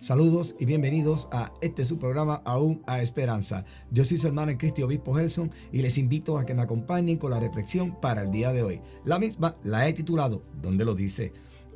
Saludos y bienvenidos a su programa Aún a Esperanza. Yo soy su hermano en Cristo, Obispo Gelson, y les invito a que me acompañen con la reflexión para el día de hoy. La misma la he titulado ¿Dónde lo dice?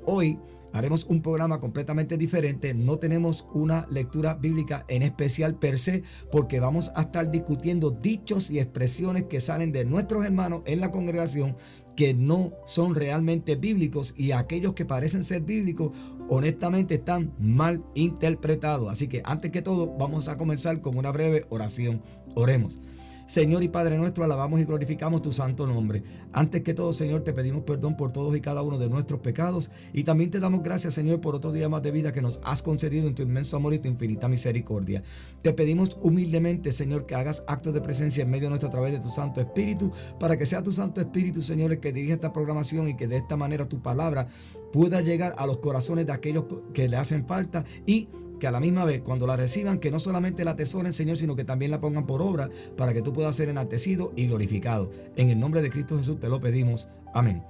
Hoy haremos un programa completamente diferente. No tenemos una lectura bíblica en especial per se, porque vamos a estar discutiendo dichos y expresiones que salen de nuestros hermanos en la congregación que no son realmente bíblicos, y aquellos que parecen ser bíblicos honestamente están mal interpretados. Así que antes que todo vamos a comenzar con una breve oración. Oremos. Señor y Padre nuestro, alabamos y glorificamos tu santo nombre. Antes que todo, Señor, te pedimos perdón por todos y cada uno de nuestros pecados, y también te damos gracias, Señor, por otro día más de vida que nos has concedido en tu inmenso amor y tu infinita misericordia. Te pedimos humildemente, Señor, que hagas actos de presencia en medio de nuestro a través de tu Santo Espíritu, para que sea tu Santo Espíritu, Señor, el que dirija esta programación, y que de esta manera tu palabra pueda llegar a los corazones de aquellos que le hacen falta, y que a la misma vez, cuando la reciban, que no solamente la atesoren, Señor, sino que también la pongan por obra, para que tú puedas ser enaltecido y glorificado. En el nombre de Cristo Jesús te lo pedimos. Amén.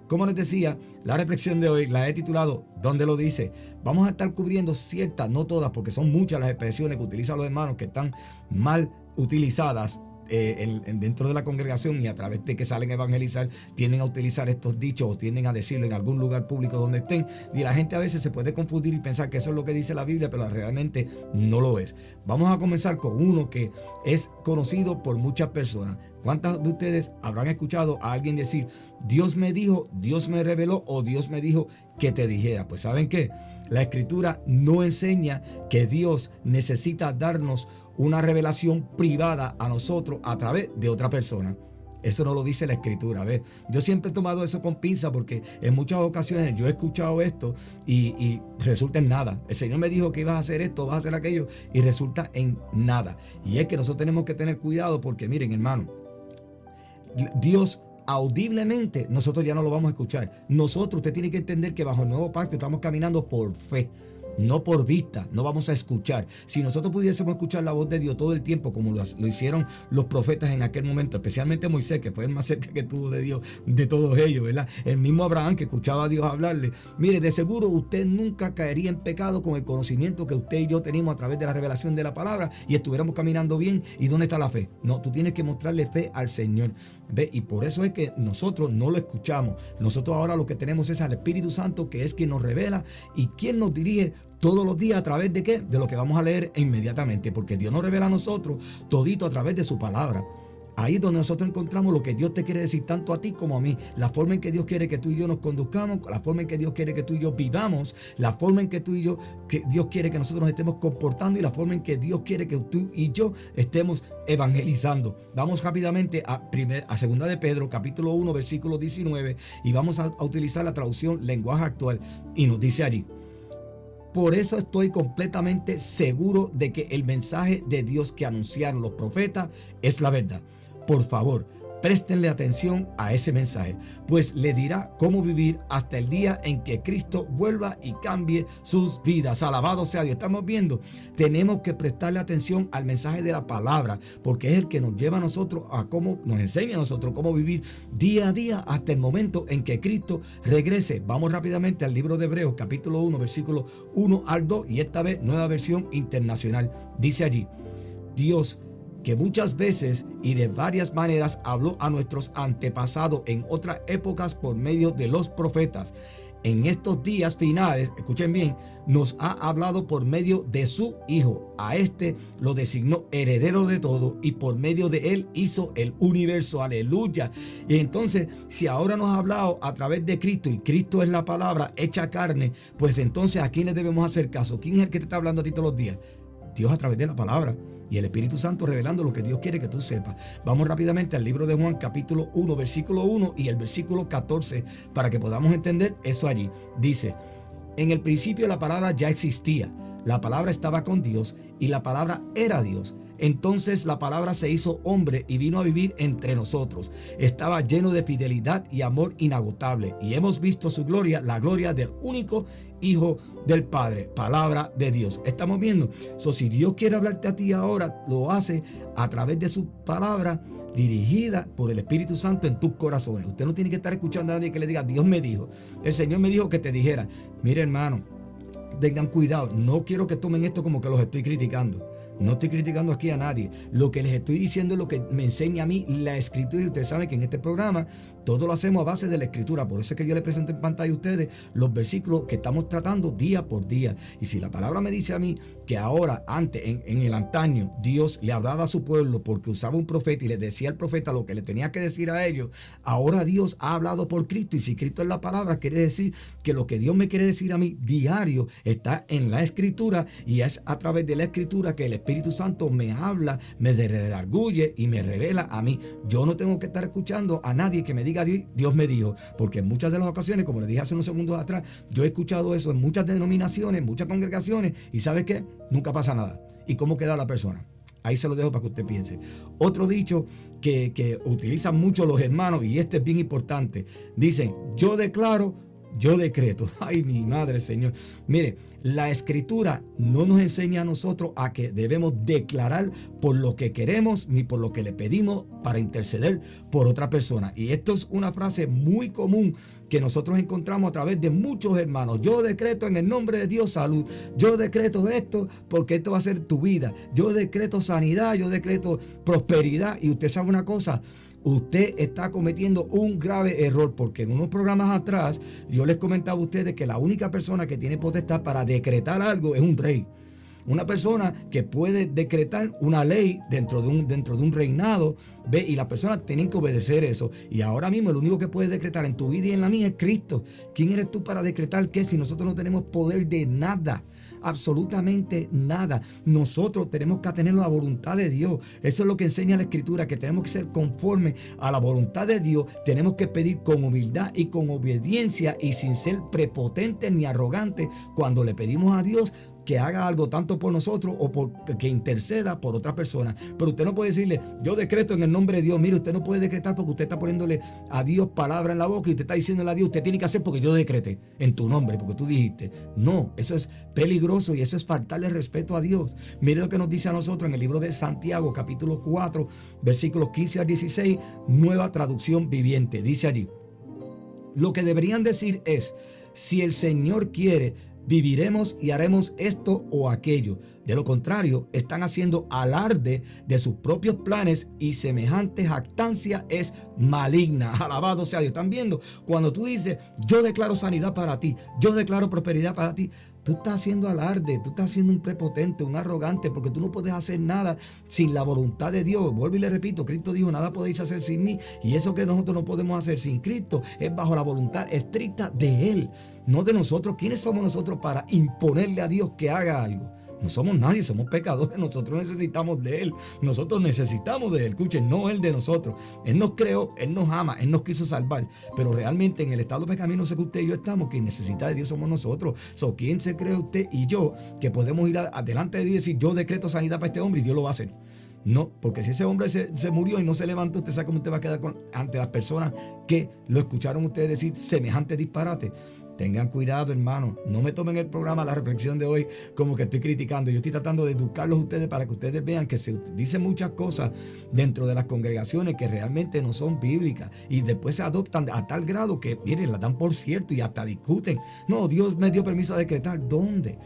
Como les decía, la reflexión de hoy la he titulado ¿Dónde lo dice? Vamos a estar cubriendo ciertas, no todas, porque son muchas las expresiones que utilizan los hermanos que están mal utilizadas dentro de la congregación, y a través de que salen a evangelizar tienden a utilizar estos dichos o tienden a decirlo en algún lugar público donde estén, y la gente a veces se puede confundir y pensar que eso es lo que dice la Biblia, pero realmente no lo es. Vamos a comenzar con uno que es conocido por muchas personas. ¿Cuántas de ustedes habrán escuchado a alguien decir Dios me dijo, Dios me reveló, o Dios me dijo que te dijera? Pues ¿saben qué? La Escritura no enseña que Dios necesita darnos una revelación privada a nosotros a través de otra persona. Eso no lo dice la Escritura. ¿Ves? Yo siempre he tomado eso con pinza, porque en muchas ocasiones yo he escuchado esto y resulta en nada. El Señor me dijo que ibas a hacer esto, vas a hacer aquello, y resulta en nada. Y es que nosotros tenemos que tener cuidado, porque miren, hermano, Dios audiblemente nosotros ya no lo vamos a escuchar. Nosotros, usted tiene que entender que bajo el nuevo pacto estamos caminando por fe, no por vista. No vamos a escuchar. Si nosotros pudiésemos escuchar la voz de Dios todo el tiempo, como lo hicieron los profetas en aquel momento, especialmente Moisés, que fue el más cerca que tuvo de Dios de todos ellos, ¿verdad? El mismo Abraham, que escuchaba a Dios hablarle. Mire, de seguro usted nunca caería en pecado con el conocimiento que usted y yo tenemos a través de la revelación de la palabra, y estuviéramos caminando bien. ¿Y dónde está la fe? No, tú tienes que mostrarle fe al Señor. ¿Ve? Y por eso es que nosotros no lo escuchamos. Nosotros ahora lo que tenemos es al Espíritu Santo, que es quien nos revela y quien nos dirige todos los días. ¿A través de qué? De lo que vamos a leer inmediatamente, porque Dios nos revela a nosotros todito a través de su palabra. Ahí es donde nosotros encontramos lo que Dios te quiere decir tanto a ti como a mí, la forma en que Dios quiere que tú y yo nos conduzcamos, la forma en que Dios quiere que tú y yo vivamos, la forma en que Dios quiere que nosotros nos estemos comportando, y la forma en que Dios quiere que tú y yo estemos evangelizando. Vamos rápidamente a 2 de Pedro, capítulo 1, versículo 19, y vamos a utilizar la traducción lenguaje actual, y nos dice allí: por eso estoy completamente seguro de que el mensaje de Dios que anunciaron los profetas es la verdad. Por favor, préstenle atención a ese mensaje, pues le dirá cómo vivir hasta el día en que Cristo vuelva y cambie sus vidas. Alabado sea Dios. Estamos viendo, tenemos que prestarle atención al mensaje de la palabra, porque es el que nos lleva a nosotros a cómo, nos enseña a nosotros cómo vivir día a día hasta el momento en que Cristo regrese. Vamos rápidamente al libro de Hebreos, capítulo 1, versículo 1 al 2, y esta vez nueva versión internacional. Dice allí: Dios, que muchas veces y de varias maneras habló a nuestros antepasados en otras épocas por medio de los profetas, en estos días finales, escuchen bien, nos ha hablado por medio de su Hijo. A este lo designó heredero de todo, y por medio de él hizo el universo. Aleluya. Y entonces, si ahora nos ha hablado a través de Cristo, y Cristo es la palabra hecha carne, pues entonces ¿a quién le debemos hacer caso? ¿Quién es el que te está hablando a ti todos los días? Dios, a través de la palabra, y el Espíritu Santo revelando lo que Dios quiere que tú sepas. Vamos rápidamente al libro de Juan, capítulo 1, versículo 1 y el versículo 14, para que podamos entender eso allí. Dice: en el principio la palabra ya existía, la palabra estaba con Dios, y la palabra era Dios. Entonces la palabra se hizo hombre y vino a vivir entre nosotros. Estaba lleno de fidelidad y amor inagotable, y hemos visto su gloria, la gloria del único Hijo del Padre. Palabra de Dios. Estamos viendo. Si Dios quiere hablarte a ti ahora, lo hace a través de su palabra, dirigida por el Espíritu Santo en tus corazones. Usted no tiene que estar escuchando a nadie que le diga Dios me dijo, el Señor me dijo que te dijera. Mire, hermano, tengan cuidado. No quiero que tomen esto como que los estoy criticando. No estoy criticando aquí a nadie. Lo que les estoy diciendo es lo que me enseña a mí la Escritura. Y ustedes saben que en este programa todo lo hacemos a base de la Escritura. Por eso es que yo les presento en pantalla a ustedes los versículos que estamos tratando día por día. Y si la palabra me dice a mí que ahora, antes, en el antaño, Dios le hablaba a su pueblo porque usaba un profeta y les decía al profeta lo que le tenía que decir a ellos, ahora Dios ha hablado por Cristo. Y si Cristo es la palabra, quiere decir que lo que Dios me quiere decir a mí diario está en la Escritura, y es a través de la Escritura que el Espíritu Santo me habla, me redarguye y me revela a mí. Yo no tengo que estar escuchando a nadie que me diga Dios me dijo, porque en muchas de las ocasiones, como les dije hace unos segundos atrás, yo he escuchado eso en muchas denominaciones, en muchas congregaciones, y ¿sabe qué? Nunca pasa nada. ¿Y cómo queda la persona? Ahí se lo dejo para que usted piense. Otro dicho que utilizan mucho los hermanos, y este es bien importante, dicen, yo declaro, yo decreto. Ay, mi madre, Señor. Mire, la Escritura no nos enseña a nosotros a que debemos declarar por lo que queremos ni por lo que le pedimos para interceder por otra persona. Y esto es una frase muy común que nosotros encontramos a través de muchos hermanos. Yo decreto en el nombre de Dios salud. Yo decreto esto porque esto va a ser tu vida. Yo decreto sanidad. Yo decreto prosperidad. Y usted sabe una cosa, usted está cometiendo un grave error, porque en unos programas atrás yo les comentaba a ustedes que la única persona que tiene potestad para decretar algo es un rey. Una persona que puede decretar una ley dentro de un reinado, ¿ve? Y las personas tienen que obedecer eso. Y ahora mismo el único que puede decretar en tu vida y en la mía es Cristo. ¿Quién eres tú para decretar qué si nosotros no tenemos poder de nada? Absolutamente nada. Nosotros tenemos que tener la voluntad de Dios. Eso es lo que enseña la Escritura, que tenemos que ser conforme a la voluntad de Dios. Tenemos que pedir con humildad y con obediencia y sin ser prepotentes ni arrogantes cuando le pedimos a Dios que haga algo tanto por nosotros o que interceda por otra persona. Pero usted no puede decirle, yo decreto en el nombre de Dios. Mire, usted no puede decretar porque usted está poniéndole a Dios palabra en la boca y usted está diciéndole a Dios, usted tiene que hacer porque yo decreté en tu nombre, porque tú dijiste. No, eso es peligroso y eso es faltarle respeto a Dios. Mire lo que nos dice a nosotros en el libro de Santiago, capítulo 4, versículos 15 al 16, nueva traducción viviente. Dice allí, lo que deberían decir es, si el Señor quiere, viviremos y haremos esto o aquello. De lo contrario, están haciendo alarde de sus propios planes y semejante jactancia es maligna. Alabado sea Dios. ¿Están viendo? Cuando tú dices, yo declaro sanidad para ti, yo declaro prosperidad para ti, tú estás haciendo alarde, tú estás siendo un prepotente, un arrogante, porque tú no puedes hacer nada sin la voluntad de Dios. Vuelvo y le repito, Cristo dijo, nada podéis hacer sin mí, y eso que nosotros no podemos hacer sin Cristo es bajo la voluntad estricta de Él, no de nosotros. ¿Quiénes somos nosotros para imponerle a Dios que haga algo? No somos nadie, somos pecadores, nosotros necesitamos de Él, nosotros necesitamos de Él, escuchen, no Él de nosotros. Él nos creó, Él nos ama, Él nos quiso salvar, pero realmente en el estado pecaminoso que usted y yo estamos, quien necesita de Dios somos nosotros. ¿Quién se cree usted y yo que podemos ir adelante de Dios y decir, yo decreto sanidad para este hombre y Dios lo va a hacer? No, porque si ese hombre se murió y no se levantó, usted sabe cómo usted va a quedar ante las personas que lo escucharon ustedes decir semejante disparate. Tengan cuidado, hermano. No me tomen el programa, la reflexión de hoy, como que estoy criticando. Yo estoy tratando de educarlos a ustedes para que ustedes vean que se dicen muchas cosas dentro de las congregaciones que realmente no son bíblicas. Y después se adoptan a tal grado que, miren, la dan por cierto y hasta discuten. No, Dios me dio permiso a decretar. ¿Dónde?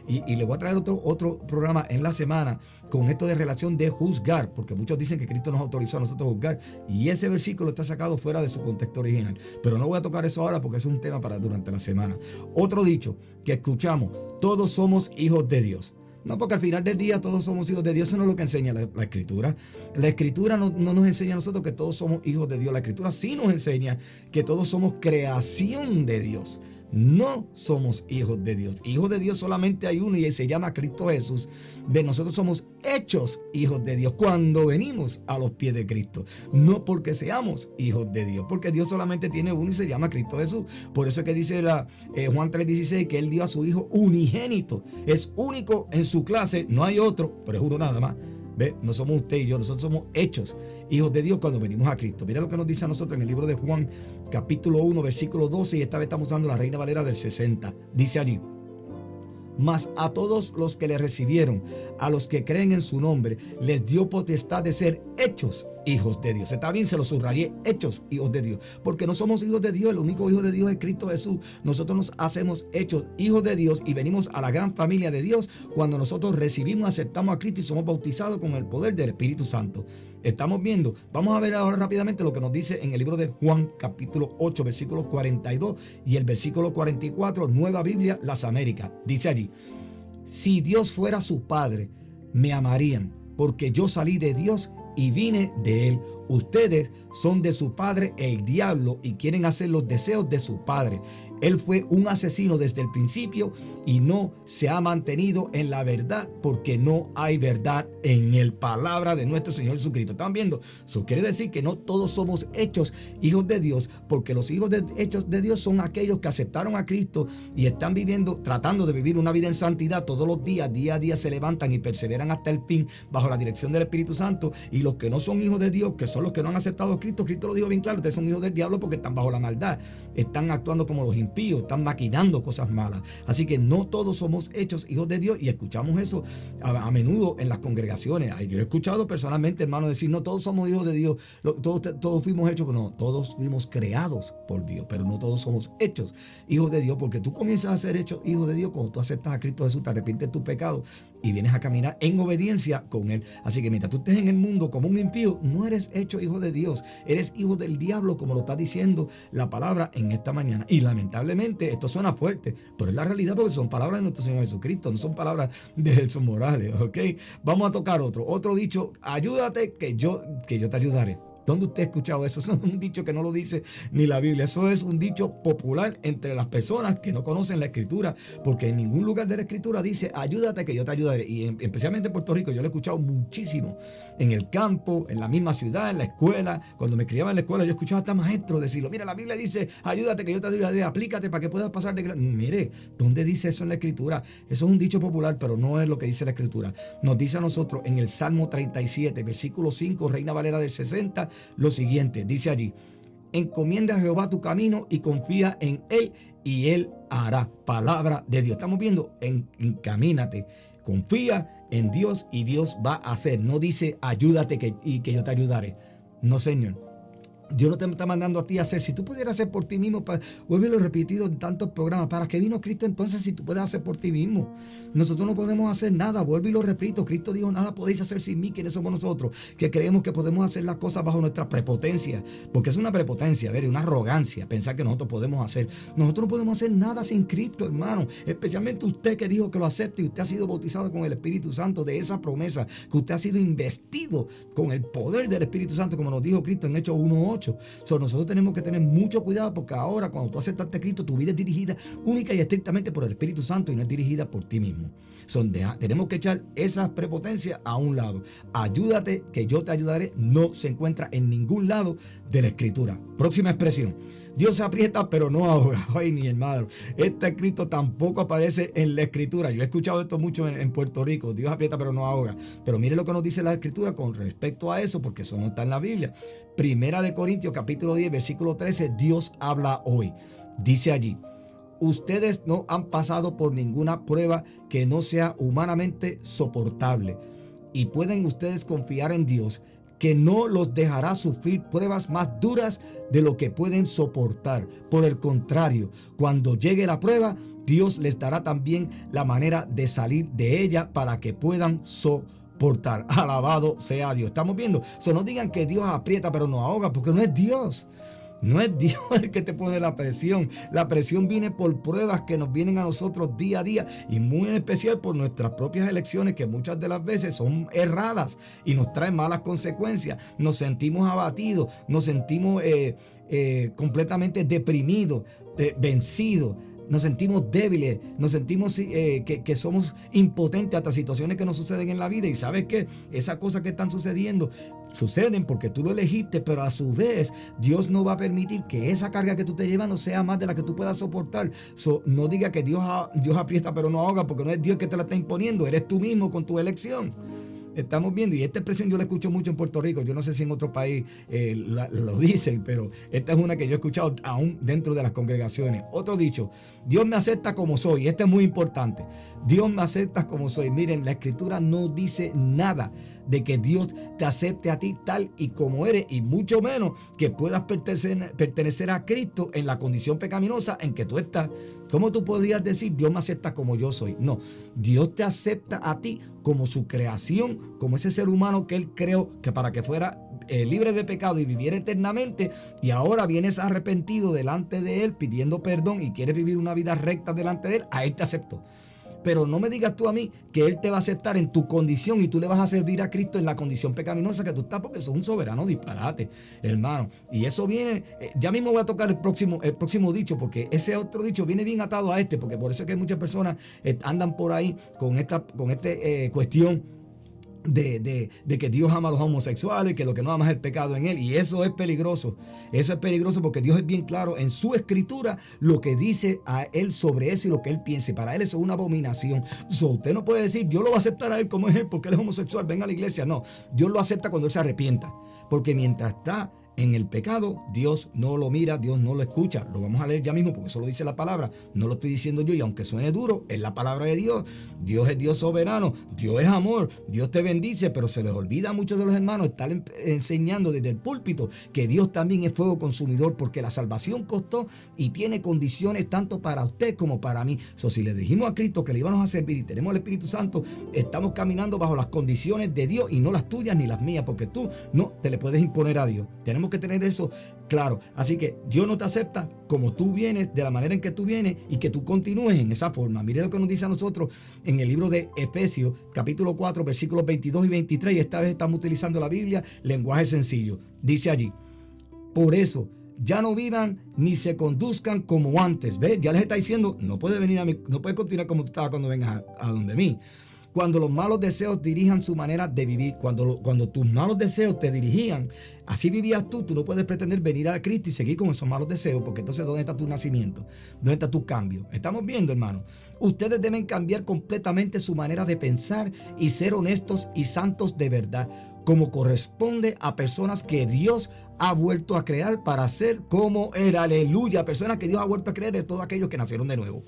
Y le voy a traer otro programa en la semana con esto de relación de juzgar, porque muchos dicen que Cristo nos autorizó a nosotros juzgar, y ese versículo está sacado fuera de su contexto original, pero no voy a tocar eso ahora porque eso es un tema para durante la semana. Otro dicho que escuchamos, todos somos hijos de Dios. No, porque al final del día todos somos hijos de Dios. Eso no es lo que enseña la Escritura. La Escritura no nos enseña a nosotros que todos somos hijos de Dios. La Escritura sí nos enseña que todos somos creación de Dios. No somos hijos de Dios. Hijos de Dios solamente hay uno y se llama Cristo Jesús. Nosotros somos hechos hijos de Dios cuando venimos a los pies de Cristo. No porque seamos hijos de Dios, porque Dios solamente tiene uno y se llama Cristo Jesús. Por eso es que dice Juan 3:16 que Él dio a su Hijo unigénito. Es único en su clase, no hay otro, pero es uno nada más. ¿Ve? No somos usted y yo, nosotros somos hechos hijos de Dios cuando venimos a Cristo. Mira lo que nos dice a nosotros en el libro de Juan, capítulo 1, versículo 12, y esta vez estamos usando la Reina Valera del 60. Dice allí, mas a todos los que le recibieron, a los que creen en su nombre, les dio potestad de ser hechos hijos de Dios. Está bien, se lo subrayé, hechos hijos de Dios, porque no somos hijos de Dios, el único hijo de Dios es Cristo Jesús. Nosotros nos hacemos hechos hijos de Dios y venimos a la gran familia de Dios cuando nosotros recibimos, aceptamos a Cristo y somos bautizados con el poder del Espíritu Santo. Estamos viendo, vamos a ver ahora rápidamente lo que nos dice en el libro de Juan, capítulo 8, versículos 42 y el versículo 44, Nueva Biblia, las Américas. Dice allí: si Dios fuera su Padre, me amarían, porque yo salí de Dios y vine de Él. Ustedes son de su padre el diablo y quieren hacer los deseos de su padre. Él fue un asesino desde el principio y no se ha mantenido en la verdad porque no hay verdad en él. Palabra de nuestro Señor Jesucristo. ¿Están viendo? Eso quiere decir que no todos somos hechos hijos de Dios, porque los hijos hechos de Dios son aquellos que aceptaron a Cristo y están viviendo, tratando de vivir una vida en santidad todos los días. Día a día se levantan y perseveran hasta el fin bajo la dirección del Espíritu Santo. Y los que no son hijos de Dios, que son los que no han aceptado a Cristo, Cristo lo dijo bien claro: ustedes son hijos del diablo porque están bajo la maldad, están actuando como los impíos, están maquinando cosas malas. Así que no todos somos hechos hijos de Dios, y escuchamos eso a menudo en las congregaciones. Yo he escuchado personalmente, hermanos, decir: no todos somos hijos de Dios, todos fuimos hechos. No, todos fuimos creados por Dios, pero no todos somos hechos hijos de Dios, porque tú comienzas a ser hecho hijo de Dios cuando tú aceptas a Cristo Jesús, te arrepientes de tus pecados y vienes a caminar en obediencia con Él. Así que mientras tú estés en el mundo como un impío, no eres hecho hijo de Dios, eres hijo del diablo, como lo está diciendo la palabra en esta mañana. Y lamentablemente esto suena fuerte, pero es la realidad, porque son palabras de nuestro Señor Jesucristo, no son palabras de Gelson Morales, ¿ok? Vamos a tocar otro dicho: ayúdate que yo te ayudaré. ¿Dónde usted ha escuchado eso? Eso es un dicho que no lo dice ni la Biblia. Eso es un dicho popular entre las personas que no conocen la Escritura, porque en ningún lugar de la Escritura dice: ayúdate que yo te ayudaré. Y especialmente en Puerto Rico yo lo he escuchado muchísimo. En el campo, en la misma ciudad, en la escuela. Cuando me criaba en la escuela, yo escuchaba hasta maestros decirlo: mira, la Biblia dice: ayúdate que yo te ayudaré, aplícate para que puedas pasar de... Mire, ¿dónde dice eso en la Escritura? Eso es un dicho popular, pero no es lo que dice la Escritura. Nos dice a nosotros en el Salmo 37, versículo 5, Reina Valera del 60, lo siguiente. Dice allí: encomienda a Jehová tu camino y confía en Él y Él hará. Palabra de Dios. Estamos viendo: encamínate, confía en Dios y Dios va a hacer. No dice: ayúdate y que yo te ayudaré. No, Señor. Dios no te está mandando a ti a hacer. Si tú pudieras hacer por ti mismo, vuelve lo repetido en tantos programas: ¿para qué vino Cristo entonces si tú puedes hacer por ti mismo? Nosotros no podemos hacer nada. Vuelvo y lo repito: Cristo dijo: nada podéis hacer sin mí. ¿Quiénes somos nosotros? Que creemos que podemos hacer las cosas bajo nuestra prepotencia, porque es una prepotencia, una arrogancia pensar que nosotros podemos hacer. Nosotros no podemos hacer nada sin Cristo, hermano. Especialmente usted que dijo que lo acepte y usted ha sido bautizado con el Espíritu Santo, de esa promesa, que usted ha sido investido con el poder del Espíritu Santo, como nos dijo Cristo en Hechos 1:8. Nosotros tenemos que tener mucho cuidado, porque ahora, cuando tú aceptaste a Cristo, tu vida es dirigida única y estrictamente por el Espíritu Santo y no es dirigida por ti mismo. Tenemos que echar esas prepotencias a un lado. Ayúdate que yo te ayudaré no se encuentra en ningún lado de la Escritura. Próxima expresión: Dios se aprieta pero no ahoga. Ay, mi hermano, este escrito tampoco aparece en la Escritura. Yo he escuchado esto mucho en Puerto Rico: Dios aprieta pero no ahoga. Pero mire lo que nos dice la Escritura con respecto a eso, porque eso no está en la Biblia. Primera de Corintios, capítulo 10, versículo 13, Dios habla hoy. Dice allí: ustedes no han pasado por ninguna prueba que no sea humanamente soportable, y pueden ustedes confiar en Dios, que no los dejará sufrir pruebas más duras de lo que pueden soportar. Por el contrario, cuando llegue la prueba, Dios les dará también la manera de salir de ella para que puedan soportar. Alabado sea Dios. Estamos viendo. No digan que Dios aprieta pero no ahoga, porque no es Dios. No es Dios el que te pone la presión. La presión viene por pruebas que nos vienen a nosotros día a día, y muy en especial por nuestras propias elecciones, que muchas de las veces son erradas y nos traen malas consecuencias. Nos sentimos abatidos, nos sentimos completamente deprimidos, vencidos. Nos sentimos débiles, nos sentimos que somos impotentes ante situaciones que nos suceden en la vida. Y ¿sabes qué? Esas cosas que están suceden porque tú lo elegiste, pero a su vez Dios no va a permitir que esa carga que tú te llevas no sea más de la que tú puedas soportar. No diga que Dios aprieta pero no ahoga, porque no es Dios que te la está imponiendo, eres tú mismo con tu elección. estamos viendo, y esta expresión yo la escucho mucho en Puerto Rico, yo no sé si en otro país lo dicen, pero esta es una que yo he escuchado aún dentro de las congregaciones. Otro dicho: Dios me acepta como soy. Este es muy importante. Dios me acepta como soy. Miren, la escritura no dice nada de que Dios te acepte a ti tal y como eres, y mucho menos que puedas pertenecer a Cristo en la condición pecaminosa en que tú estás. ¿Cómo tú podrías decir Dios me acepta como yo soy? No, Dios te acepta a ti como su creación, como ese ser humano que Él creó, que para que fuera libre de pecado y viviera eternamente, y ahora vienes arrepentido delante de Él pidiendo perdón y quieres vivir una vida recta delante de Él. A Él te aceptó. Pero no me digas tú a mí que Él te va a aceptar en tu condición y tú le vas a servir a Cristo en la condición pecaminosa que tú estás, porque eso es un soberano disparate, hermano. Y eso viene, ya mismo voy a tocar el próximo dicho, porque ese otro dicho viene bien atado a este, porque por eso es que muchas personas andan por ahí con esta cuestión de que Dios ama a los homosexuales, que lo que no ama es el pecado en él, y eso es peligroso. Eso es peligroso porque Dios es bien claro en su escritura lo que dice a él sobre eso y lo que él piensa. Para él eso es una abominación. Usted no puede decir Dios lo va a aceptar a él como es él porque él es homosexual, venga a la iglesia. No, Dios lo acepta cuando él se arrepienta, porque mientras está en el pecado, Dios no lo mira, Dios no lo escucha. Lo vamos a leer ya mismo porque eso lo dice la palabra. No lo estoy diciendo yo, y aunque suene duro, es la palabra de Dios. Dios es Dios soberano, Dios es amor, Dios te bendice, pero se les olvida a muchos de los hermanos estar enseñando desde el púlpito que Dios también es fuego consumidor, porque la salvación costó y tiene condiciones tanto para usted como para mí. Si le dijimos a Cristo que le íbamos a servir y tenemos el Espíritu Santo, estamos caminando bajo las condiciones de Dios y no las tuyas ni las mías, porque tú no te le puedes imponer a Dios. Tenemos que tener eso claro. Así que Dios no te acepta como tú vienes, de la manera en que tú vienes, y que tú continúes en esa forma. Mire lo que nos dice a nosotros en el libro de Efesios, capítulo 4, versículos 22 y 23. Y esta vez estamos utilizando la Biblia, lenguaje sencillo. Dice allí: por eso, ya no vivan ni se conduzcan como antes. ¿Ves? Ya les está diciendo, no puedes venir a mí, no puedes continuar como tú estabas cuando vengas a donde mí. Cuando los malos deseos dirijan su manera de vivir, cuando tus malos deseos te dirigían, así vivías tú no puedes pretender venir a Cristo y seguir con esos malos deseos, porque entonces ¿dónde está tu nacimiento? ¿Dónde está tu cambio? Estamos viendo, hermano. Ustedes deben cambiar completamente su manera de pensar y ser honestos y santos de verdad, como corresponde a personas que Dios ha vuelto a crear para ser como Él. Aleluya. Personas que Dios ha vuelto a crear de todos aquellos que nacieron de nuevo.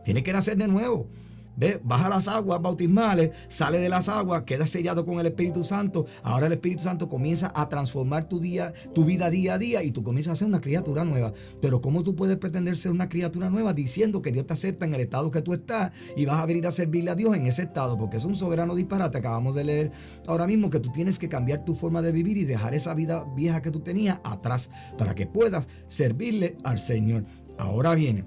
Tienes que nacer de nuevo. Ve, baja las aguas bautismales, sale de las aguas, queda sellado con el Espíritu Santo. Ahora el Espíritu Santo comienza a transformar tu vida día a día, y tú comienzas a ser una criatura nueva. Pero ¿cómo tú puedes pretender ser una criatura nueva diciendo que Dios te acepta en el estado que tú estás y vas a venir a servirle a Dios en ese estado? Porque es un soberano disparate. Acabamos de leer ahora mismo que tú tienes que cambiar tu forma de vivir y dejar esa vida vieja que tú tenías atrás para que puedas servirle al Señor. Ahora viene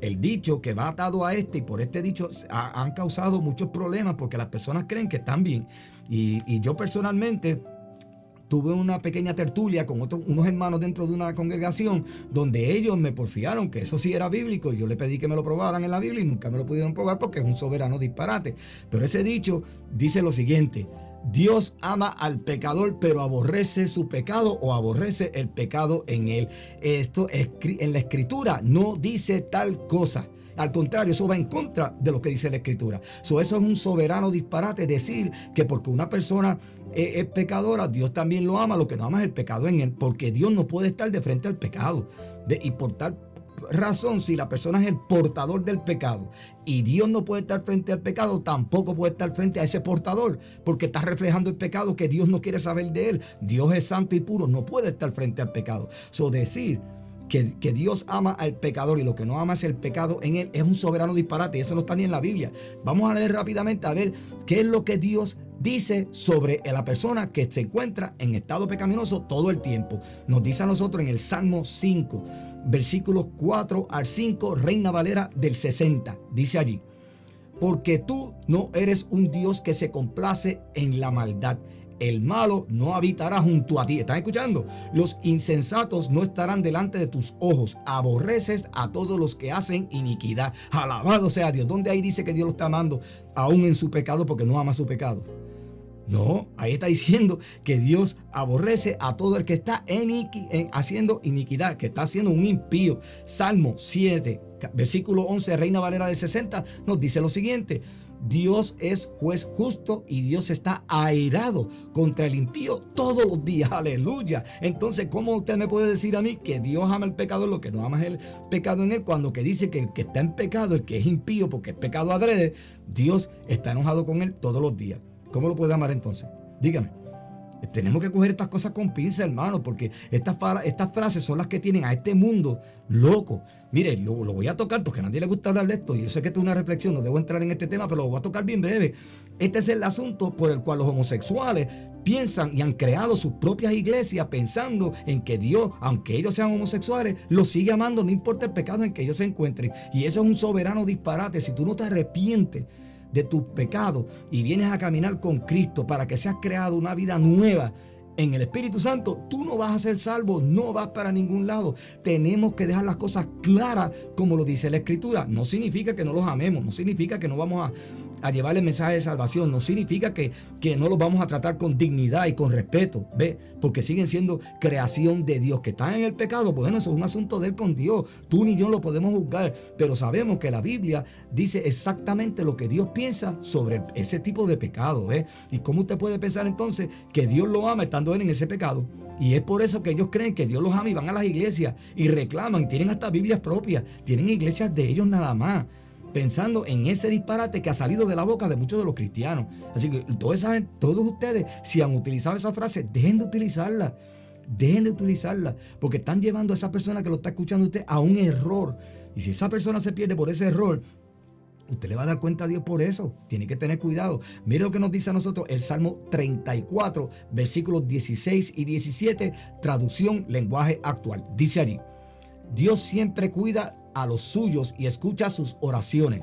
el dicho que va atado a este, y por este dicho han causado muchos problemas porque las personas creen que están bien. Y yo personalmente tuve una pequeña tertulia con unos hermanos dentro de una congregación donde ellos me porfiaron que eso sí era bíblico, y yo le pedí que me lo probaran en la Biblia y nunca me lo pudieron probar porque es un soberano disparate. Pero ese dicho dice lo siguiente: Dios ama al pecador, pero aborrece su pecado, o aborrece el pecado en él. Esto en la escritura no dice tal cosa. Al contrario, eso va en contra de lo que dice la escritura. Eso es un soberano disparate decir que porque una persona es pecadora, Dios también lo ama. Lo que no ama es el pecado en él, porque Dios no puede estar de frente al pecado. Y por tal razón, si la persona es el portador del pecado y Dios no puede estar frente al pecado, tampoco puede estar frente a ese portador, porque está reflejando el pecado que Dios no quiere saber de él. Dios es santo y puro, no puede estar frente al pecado. Decir que Dios ama al pecador y lo que no ama es el pecado en él es un soberano disparate, y eso no está ni en la Biblia. Vamos a leer rápidamente a ver qué es lo que Dios dice sobre la persona que se encuentra en estado pecaminoso todo el tiempo. Nos dice a nosotros en el Salmo 5, versículos 4 al 5, Reina Valera del 60. Dice allí: porque tú no eres un Dios que se complace en la maldad. El malo no habitará junto a ti. ¿Están escuchando? Los insensatos no estarán delante de tus ojos. Aborreces a todos los que hacen iniquidad. Alabado sea Dios. ¿Dónde ahí dice que Dios lo está amando aún en su pecado, porque no ama su pecado? No, ahí está diciendo que Dios aborrece a todo el que está haciendo iniquidad, que está haciendo un impío. Salmo 7, versículo 11, Reina Valera del 60, nos dice lo siguiente: Dios es juez justo y Dios está airado contra el impío todos los días. Aleluya. Entonces, ¿cómo usted me puede decir a mí que Dios ama el pecado, lo que no ama es el pecado en él, cuando que dice que el que está en pecado, el que es impío porque es pecado adrede, Dios está enojado con él todos los días? ¿Cómo lo puede amar entonces? Dígame. Tenemos que coger estas cosas con pinza, hermano, porque estas frases son las que tienen a este mundo loco. Mire, lo voy a tocar porque a nadie le gusta hablar de esto. Yo sé que esto es una reflexión, no debo entrar en este tema, pero lo voy a tocar bien breve. Este es el asunto por el cual los homosexuales piensan y han creado sus propias iglesias pensando en que Dios, aunque ellos sean homosexuales, los sigue amando, no importa el pecado en que ellos se encuentren. Y eso es un soberano disparate. Si tú no te arrepientes de tus pecados y vienes a caminar con Cristo para que seas creado una vida nueva en el Espíritu Santo, tú no vas a ser salvo, no vas para ningún lado. Tenemos que dejar las cosas claras como lo dice la Escritura. No significa que no los amemos, no significa que no vamos a llevarle el mensaje de salvación, no significa que no los vamos a tratar con dignidad y con respeto, ¿ve? Porque siguen siendo creación de Dios. Que están en el pecado, bueno, eso es un asunto de él con Dios. Tú ni yo lo podemos juzgar, pero sabemos que la Biblia dice exactamente lo que Dios piensa sobre ese tipo de pecado, ¿ve? Y cómo usted puede pensar entonces que Dios lo ama estando él en ese pecado. Y es por eso que ellos creen que Dios los ama y van a las iglesias y reclaman, tienen hasta Biblias propias, tienen iglesias de ellos nada más, pensando en ese disparate que ha salido de la boca de muchos de los cristianos. Así que todos ustedes, si han utilizado esa frase, dejen de utilizarla. Dejen de utilizarla, porque están llevando a esa persona que lo está escuchando a usted a un error. Y si esa persona se pierde por ese error, usted le va a dar cuenta a Dios por eso. Tiene que tener cuidado. Mire lo que nos dice a nosotros el Salmo 34, versículos 16 y 17, traducción lenguaje actual. Dice allí: Dios siempre cuida a los suyos y escucha sus oraciones,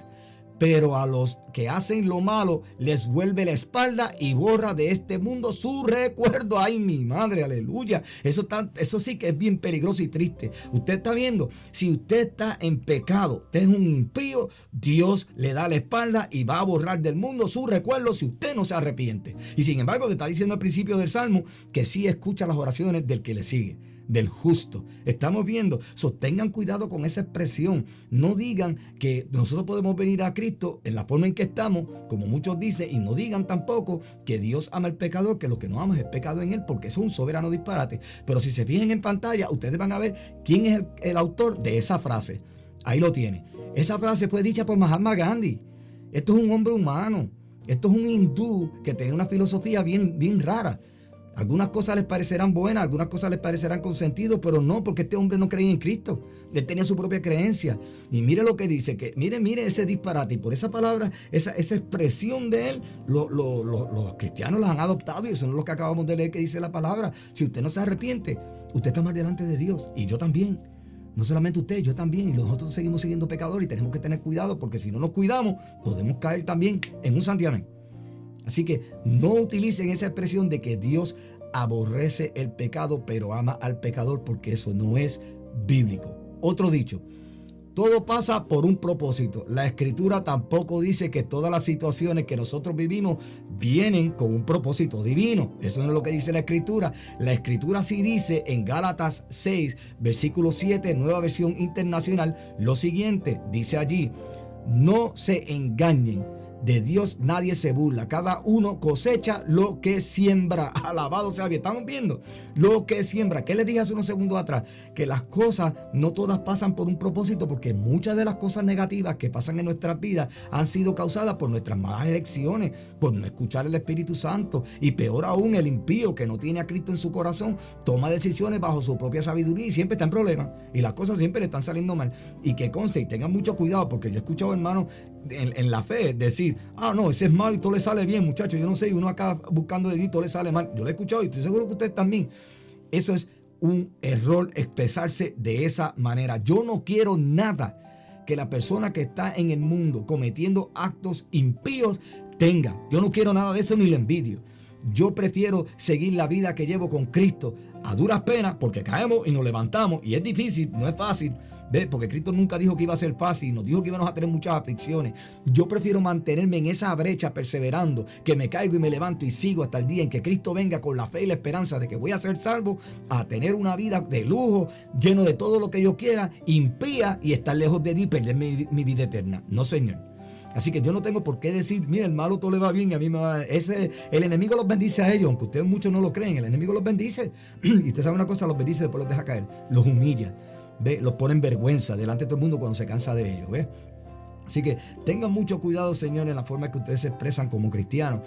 pero a los que hacen lo malo les vuelve la espalda y borra de este mundo su recuerdo. Ay, mi madre, aleluya. Eso sí que es bien peligroso y triste. Usted está viendo, si usted está en pecado, usted es un impío, Dios le da la espalda y va a borrar del mundo su recuerdo si usted no se arrepiente. Y sin embargo, le está diciendo al principio del Salmo que sí escucha las oraciones del que le sigue, del justo. Estamos viendo, sostengan cuidado con esa expresión. No digan que nosotros podemos venir a Cristo en la forma en que estamos, como muchos dicen, y no digan tampoco que Dios ama al pecador, que lo que no ama es el pecado en él, porque eso es un soberano disparate. Pero si se fijan en pantalla, ustedes van a ver quién es el autor de esa frase. Ahí lo tiene. Esa frase fue dicha por Mahatma Gandhi. Esto es un hombre humano. Esto es un hindú que tenía una filosofía bien rara. Algunas cosas les parecerán buenas, algunas cosas les parecerán con sentido, pero no, porque este hombre no creía en Cristo. Él tenía su propia creencia. Y mire lo que dice, que mire ese disparate. Y por esa palabra, esa expresión de él, los cristianos la han adoptado, y eso no es lo que acabamos de leer que dice la palabra. Si usted no se arrepiente, usted está mal delante de Dios. Y yo también. No solamente usted, yo también. Y nosotros seguimos siendo pecadores y tenemos que tener cuidado, porque si no nos cuidamos, podemos caer también en un santiamén. Así que no utilicen esa expresión de que Dios aborrece el pecado, pero ama al pecador, porque eso no es bíblico. Otro dicho: todo pasa por un propósito. La Escritura tampoco dice que todas las situaciones que nosotros vivimos vienen con un propósito divino. Eso no es lo que dice la Escritura. La Escritura sí dice en Gálatas 6, versículo 7, nueva versión internacional, lo siguiente. Dice allí: no se engañen. De Dios nadie se burla. Cada uno cosecha lo que siembra. Alabado sea Dios. ¿Estamos viendo? Lo que siembra. ¿Qué les dije hace unos segundos atrás? Que las cosas no todas pasan por un propósito, porque muchas de las cosas negativas que pasan en nuestras vidas han sido causadas por nuestras malas elecciones, por no escuchar el Espíritu Santo. Y peor aún, el impío que no tiene a Cristo en su corazón toma decisiones bajo su propia sabiduría y siempre está en problemas. Y las cosas siempre le están saliendo mal. Y que conste y tengan mucho cuidado, porque yo he escuchado hermanos en la fe decir: no, ese es malo y todo le sale bien, muchachos. Yo no sé, y uno acá buscando de ti, todo le sale mal. Yo lo he escuchado y estoy seguro que ustedes también. Eso es un error, expresarse de esa manera. Yo no quiero nada que la persona que está en el mundo cometiendo actos impíos tenga. Yo no quiero nada de eso, ni lo envidio. Yo prefiero seguir la vida que llevo con Cristo a duras penas, porque caemos y nos levantamos, y es difícil, no es fácil, ¿ves? Porque Cristo nunca dijo que iba a ser fácil, nos dijo que íbamos a tener muchas aflicciones. Yo prefiero mantenerme en esa brecha perseverando, que me caigo y me levanto y sigo hasta el día en que Cristo venga, con la fe y la esperanza de que voy a ser salvo, a tener una vida de lujo, lleno de todo lo que yo quiera, impía, y estar lejos de ti y perder mi vida eterna. No, Señor. Así que yo no tengo por qué decir, mira, el malo todo le va bien y a mí me va... El enemigo los bendice a ellos, aunque ustedes muchos no lo creen. El enemigo los bendice. Y usted sabe una cosa, los bendice, después los deja caer. Los humilla. ¿Ve? Los pone en vergüenza delante de todo el mundo cuando se cansa de ellos. ¿Ve? Así que tengan mucho cuidado, señores, en la forma que ustedes se expresan como cristianos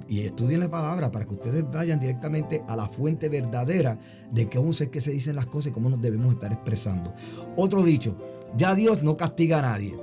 y estudien la palabra para que ustedes vayan directamente a la fuente verdadera de cómo es que se dicen las cosas y cómo nos debemos estar expresando. Otro dicho, ya Dios no castiga a nadie.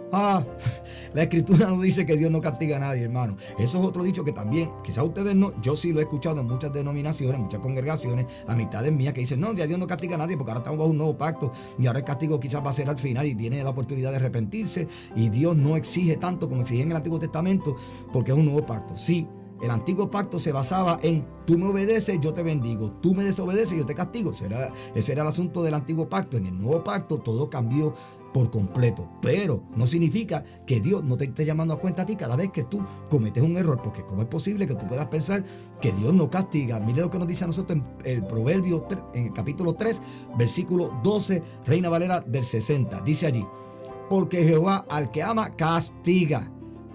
La escritura no dice que Dios no castiga a nadie, hermano. Eso es otro dicho que también, quizás ustedes no, yo sí lo he escuchado en muchas denominaciones, muchas congregaciones, amistades mías que dicen, no, ya Dios no castiga a nadie porque ahora estamos bajo un nuevo pacto y ahora el castigo quizás va a ser al final y tiene la oportunidad de arrepentirse y Dios no exige tanto como exigía en el Antiguo Testamento porque es un nuevo pacto. Sí. El antiguo pacto se basaba en tú me obedeces, yo te bendigo, tú me desobedeces, yo te castigo. Ese era el asunto del antiguo pacto. En el nuevo pacto todo cambió por completo, pero no significa que Dios no te esté llamando a cuenta a ti cada vez que tú cometes un error, porque ¿cómo es posible que tú puedas pensar que Dios no castiga? Mire lo que nos dice a nosotros en el Proverbio 3, en el capítulo 3, versículo 12, Reina Valera del 60, dice allí, porque Jehová al que ama castiga,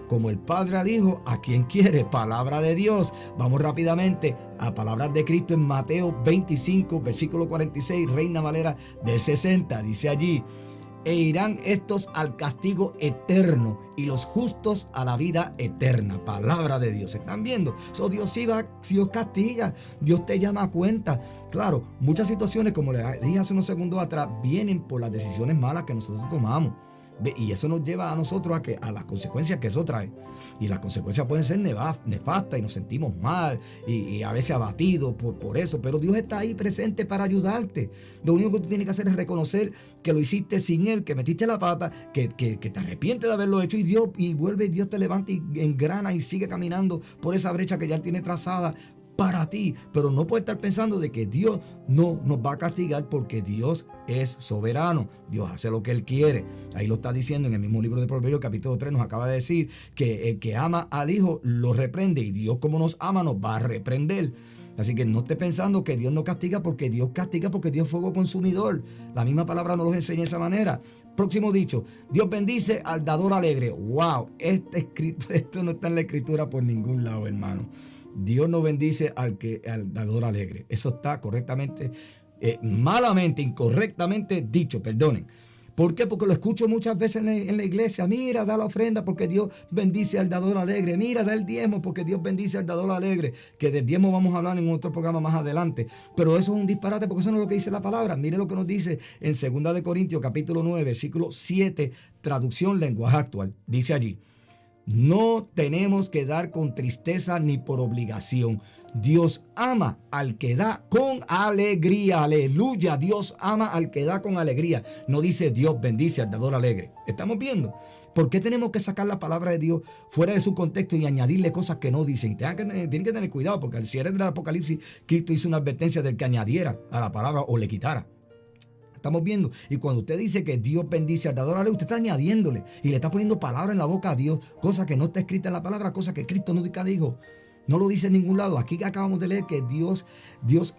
como el Padre al Hijo, a quien quiere. Palabra de Dios. Vamos rápidamente a palabras de Cristo en Mateo 25, versículo 46, Reina Valera del 60. Dice allí, e irán estos al castigo eterno y los justos a la vida eterna. Palabra de Dios. ¿Están viendo? Dios castiga, Dios te llama a cuenta. Claro, muchas situaciones, como le dije hace unos segundos atrás, vienen por las decisiones malas que nosotros tomamos. Y eso nos lleva a nosotros a las consecuencias que eso trae. Y las consecuencias pueden ser nefastas y nos sentimos mal y a veces abatidos por eso. Pero Dios está ahí presente para ayudarte. Lo único que tú tienes que hacer es reconocer que lo hiciste sin Él, que metiste la pata, que te arrepientes de haberlo hecho y vuelve y Dios te levanta y engrana y sigue caminando por esa brecha que ya Él tiene trazada para ti, pero no puedes estar pensando de que Dios no nos va a castigar porque Dios es soberano. Dios hace lo que Él quiere. Ahí lo está diciendo en el mismo libro de Proverbios, capítulo 3, nos acaba de decir que el que ama al Hijo lo reprende y Dios como nos ama nos va a reprender. Así que no esté pensando que Dios no castiga porque Dios es fuego consumidor. La misma palabra nos lo enseña de esa manera. Próximo dicho, Dios bendice al dador alegre. ¡Wow! Esto no está en la escritura por ningún lado, hermano. Dios no bendice al dador alegre. Eso está correctamente, malamente, incorrectamente dicho, perdonen. ¿Por qué? Porque lo escucho muchas veces en la iglesia. Mira, da la ofrenda porque Dios bendice al dador alegre. Mira, da el diezmo porque Dios bendice al dador alegre. Que del diezmo vamos a hablar en otro programa más adelante. Pero eso es un disparate porque eso no es lo que dice la palabra. Mire lo que nos dice en 2 de Corintios capítulo 9, versículo 7, traducción lenguaje actual. Dice allí, no tenemos que dar con tristeza ni por obligación. Dios ama al que da con alegría. Aleluya. Dios ama al que da con alegría. No dice Dios bendice al dador alegre. ¿Estamos viendo? ¿Por qué tenemos que sacar la palabra de Dios fuera de su contexto y añadirle cosas que no dicen? Tienen que tener cuidado porque al cierre del Apocalipsis, Cristo hizo una advertencia del que añadiera a la palabra o le quitara. Estamos viendo. Y cuando usted dice que Dios bendice al dador alegre, usted está añadiéndole y le está poniendo palabra en la boca a Dios, cosa que no está escrita en la palabra, cosa que Cristo nunca dijo. No lo dice en ningún lado. Aquí acabamos de leer que Dios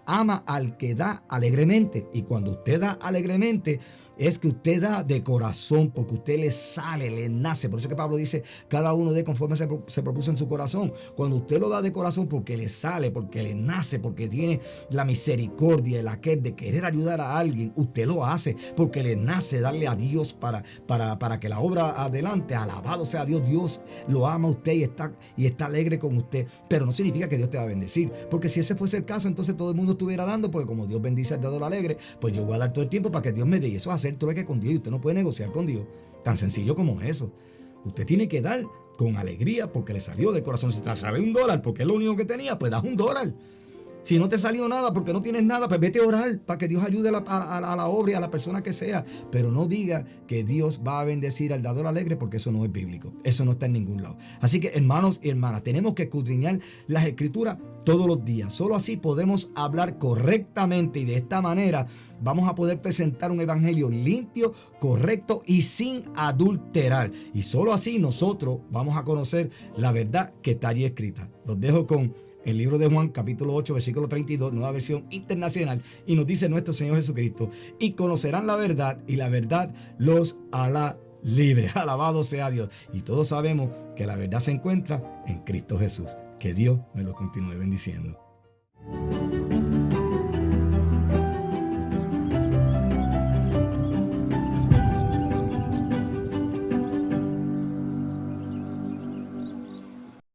ama al que da alegremente. Y cuando usted da alegremente, es que usted da de corazón, porque usted le sale, le nace. Por eso que Pablo dice, cada uno dé conforme se propuso en su corazón. Cuando usted lo da de corazón, porque le sale, porque le nace, porque tiene la misericordia, el aquel de querer ayudar a alguien, usted lo hace, porque le nace darle a Dios para que la obra adelante. Alabado sea Dios. Dios lo ama a usted y está alegre con usted. Pero no significa que Dios te va a bendecir, porque si ese fuese el caso, entonces todo el mundo estuviera dando, porque como Dios bendice al dador alegre, pues yo voy a dar todo el tiempo para que Dios me dé. Y eso es hacer trueque con Dios y usted no puede negociar con Dios. Tan sencillo como eso. Usted tiene que dar con alegría porque le salió del corazón. Si te sale $1 porque es lo único que tenía, pues das $1. Si no te salió nada porque no tienes nada, pues vete a orar para que Dios ayude a la obra y a la persona que sea. Pero no diga que Dios va a bendecir al dador alegre porque eso no es bíblico. Eso no está en ningún lado. Así que, hermanos y hermanas, tenemos que escudriñar las escrituras todos los días. Solo así podemos hablar correctamente y de esta manera vamos a poder presentar un evangelio limpio, correcto y sin adulterar. Y solo así nosotros vamos a conocer la verdad que está allí escrita. Los dejo con el libro de Juan, capítulo 8, versículo 32, nueva versión internacional, y nos dice nuestro Señor Jesucristo, y conocerán la verdad, y la verdad los hará libre. Alabado sea Dios. Y todos sabemos que la verdad se encuentra en Cristo Jesús. Que Dios me lo continúe bendiciendo.